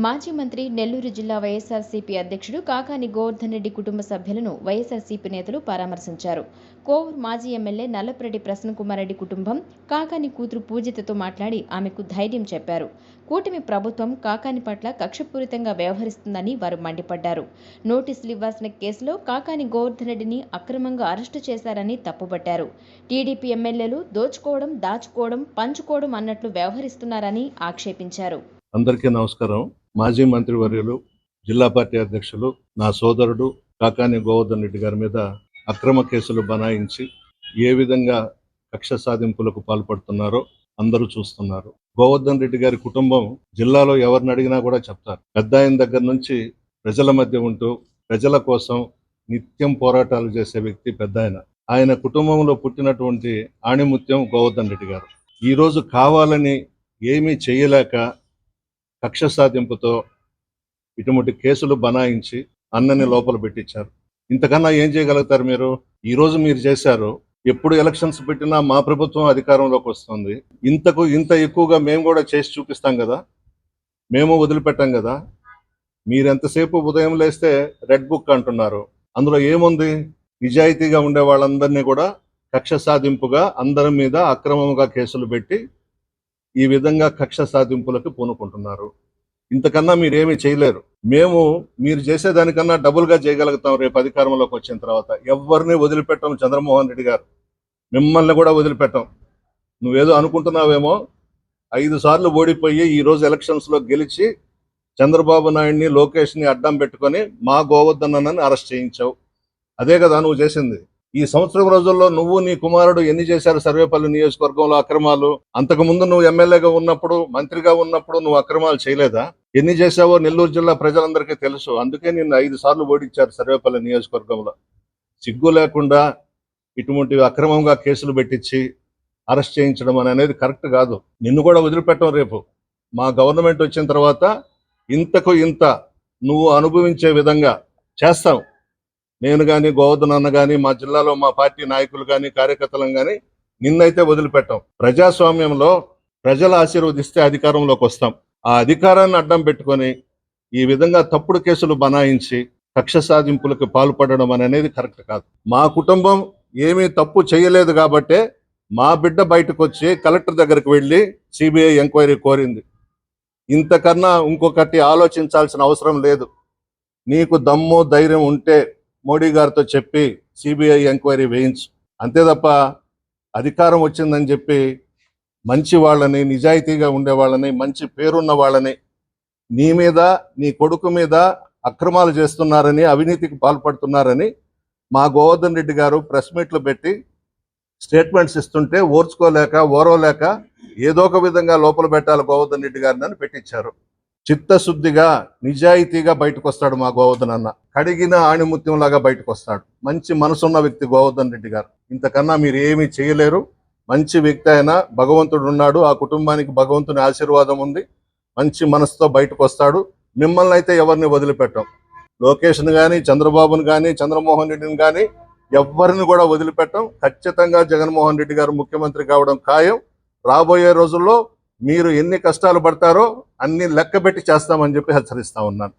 మాజీ మంత్రి నెల్లూరు జిల్లా వైఎస్ఆర్సీపీ అధ్యక్షుడు కాకాని గోవర్ధన్ రెడ్డి కుటుంబ సభ్యులను వైఎస్ఆర్సీపీ నేతలు పరామర్శించారు. కోవూరు మాజీ ఎమ్మెల్యే నల్లపురెడ్డి ప్రసన్నకుమార్ రెడ్డి కుటుంబం కాకాని కూతురు పూజితతో మాట్లాడి ఆమెకు ధైర్యం చెప్పారు. కూటమి ప్రభుత్వం కాకాని పట్ల కక్షపూరితంగా వ్యవహరిస్తుందని వారు మండిపడ్డారు. నోటీసులు ఇవ్వాల్సిన కేసులో కాకాని గోవర్ధన్ రెడ్డిని అక్రమంగా అరెస్టు చేశారని తప్పుపట్టారు. టీడీపీ ఎమ్మెల్యేలు దోచుకోవడం, దాచుకోవడం, పంచుకోవడం అన్నట్లు వ్యవహరిస్తున్నారని ఆక్షేపించారు. అందరికీ నమస్కారం. మాజీ మంత్రివర్యులు, జిల్లా పార్టీ అధ్యక్షులు, నా సోదరుడు కాకాని గోవర్ధన్ రెడ్డి గారి మీద అక్రమ కేసులు బనాయించి ఏ విధంగా కక్ష సాధింపులకు పాల్పడుతున్నారో అందరూ చూస్తున్నారు. గోవర్ధన్ రెడ్డి గారి కుటుంబం జిల్లాలో ఎవరిని అడిగినా కూడా చెప్తారు. పెద్ద ఆయన దగ్గర నుంచి ప్రజల మధ్య ఉంటూ ప్రజల కోసం నిత్యం పోరాటాలు చేసే వ్యక్తి పెద్ద ఆయన. ఆయన కుటుంబంలో పుట్టినటువంటి ఆణిముత్యం గోవర్ధన్ రెడ్డి గారు. ఈరోజు కావాలని ఏమీ చేయలేక కక్ష సాధింపుతో ఇటువంటి కేసులు బనాయించి అన్నని లోపల పెట్టించారు. ఇంతకన్నా ఏం చేయగలుగుతారు మీరు? ఈరోజు మీరు చేశారు. ఎప్పుడు ఎలక్షన్స్ పెట్టినా మా ప్రభుత్వం అధికారంలోకి వస్తుంది. ఇంత ఎక్కువగా మేము కూడా చేసి చూపిస్తాం కదా, మేము వదిలిపెట్టాం కదా. మీరెంతసేపు ఉదయం లేస్తే రెడ్ బుక్ అంటున్నారు. అందులో ఏముంది? నిజాయితీగా ఉండే వాళ్ళందరినీ కూడా కక్ష సాధింపుగా అందరి మీద అక్రమంగా కేసులు పెట్టి ఈ విధంగా కక్ష సాధింపులకు పూనుకుంటున్నారు. ఇంతకన్నా మీరేమీ చేయలేరు. మేము మీరు చేసేదానికన్నా డబుల్గా చేయగలుగుతాం. రేపు అధికారంలోకి వచ్చిన తర్వాత ఎవరిని వదిలిపెట్టాం. చంద్రమోహన్ రెడ్డి గారు మిమ్మల్ని కూడా వదిలిపెట్టాం. నువ్వేదో అనుకుంటున్నావేమో. 5 సార్లు ఓడిపోయి ఈరోజు ఎలక్షన్స్లో గెలిచి చంద్రబాబు నాయుడిని, లోకేష్ని అడ్డం పెట్టుకొని మా గోవర్ధన్ అన్నని అరెస్ట్ చేయించావు. అదే కదా నువ్వు చేసింది. ఈ సంవత్సరం రోజుల్లో నువ్వు నీ కుమారుడు ఎన్ని చేశారు సర్వేపల్లి నియోజకవర్గంలో అక్రమాలు? అంతకుముందు నువ్వు ఎమ్మెల్యేగా ఉన్నప్పుడు, మంత్రిగా ఉన్నప్పుడు నువ్వు అక్రమాలు చేయలేదా? ఎన్ని చేశావో నెల్లూరు జిల్లా ప్రజలందరికీ తెలుసు. అందుకే నిన్ను 5 సార్లు ఓడించారు సర్వేపల్లి నియోజకవర్గంలో. సిగ్గు లేకుండా ఇటువంటి అక్రమంగా కేసులు పెట్టించి అరెస్ట్ చేయించడం అనేది కరెక్ట్ కాదు. నిన్ను కూడా వదిలిపెట్టం. రేపు మా గవర్నమెంట్ వచ్చిన తర్వాత ఇంతకు ఇంత నువ్వు అనుభవించే విధంగా చేస్తాం. నేను కానీ, గోవర్ధన్ అన్న కానీ, మా జిల్లాలో మా పార్టీ నాయకులు కానీ, కార్యకర్తలను కానీ నిన్నైతే వదిలిపెట్టాం. ప్రజాస్వామ్యంలో ప్రజలు ఆశీర్వదిస్తే అధికారంలోకి వస్తాం. ఆ అధికారాన్ని అడ్డం పెట్టుకొని ఈ విధంగా తప్పుడు కేసులు బనాయించి కక్ష సాధింపులకు పాల్పడడం అనేది కరెక్ట్ కాదు. మా కుటుంబం ఏమీ తప్పు చేయలేదు కాబట్టే మా బిడ్డ బయటకు వచ్చి కలెక్టర్ దగ్గరికి వెళ్ళి సిబిఐ ఎంక్వైరీ కోరింది. ఇంతకన్నా ఇంకొకటి ఆలోచించాల్సిన అవసరం లేదు. నీకు దమ్ము ధైర్యం ఉంటే మోడీ గారితో చెప్పి సిబిఐ ఎంక్వైరీ వేయించు. అంతే తప్ప అధికారం వచ్చిందని చెప్పి మంచి వాళ్ళని, నిజాయితీగా ఉండే వాళ్ళని, మంచి పేరున్న వాళ్ళని నీ మీద, నీ కొడుకు మీద అక్రమాలు చేస్తున్నారని, అవినీతికి పాల్పడుతున్నారని మా గోవర్ధన్ రెడ్డి గారు ప్రెస్ మీట్లు పెట్టి స్టేట్మెంట్స్ ఇస్తుంటే ఓర్వలేక ఏదో ఒక విధంగా లోపల పెట్టాలి గోవర్ధన్ రెడ్డి గారిని అని పెట్టించారు. చిత్తశుద్ధిగా, నిజాయితీగా బయటకు వస్తాడు మా గోవర్ధన్ అన్న. కడిగిన ఆణిముత్యంలాగా బయటకు వస్తాడు. మంచి మనసున్న వ్యక్తి గోవర్ధన్ రెడ్డి గారు. ఇంతకన్నా మీరు ఏమీ చేయలేరు. మంచి వ్యక్తి అయినా భగవంతుడు ఉన్నాడు. ఆ కుటుంబానికి భగవంతుని ఆశీర్వాదం ఉంది. మంచి మనసుతో బయటకు వస్తాడు. మిమ్మల్ని అయితే ఎవరిని వదిలిపెట్టాం. లోకేష్ని కానీ, చంద్రబాబుని కానీ, చంద్రమోహన్ రెడ్డిని కానీ ఎవరిని కూడా వదిలిపెట్టాం. ఖచ్చితంగా జగన్మోహన్ రెడ్డి గారు ముఖ్యమంత్రి కావడం ఖాయం. రాబోయే రోజుల్లో మీరు ఎన్ని కష్టాలు పడతారో అన్ని లెక్కబెట్టి చేస్తామని చెప్పి హెచ్చరిస్తా ఉన్నాను.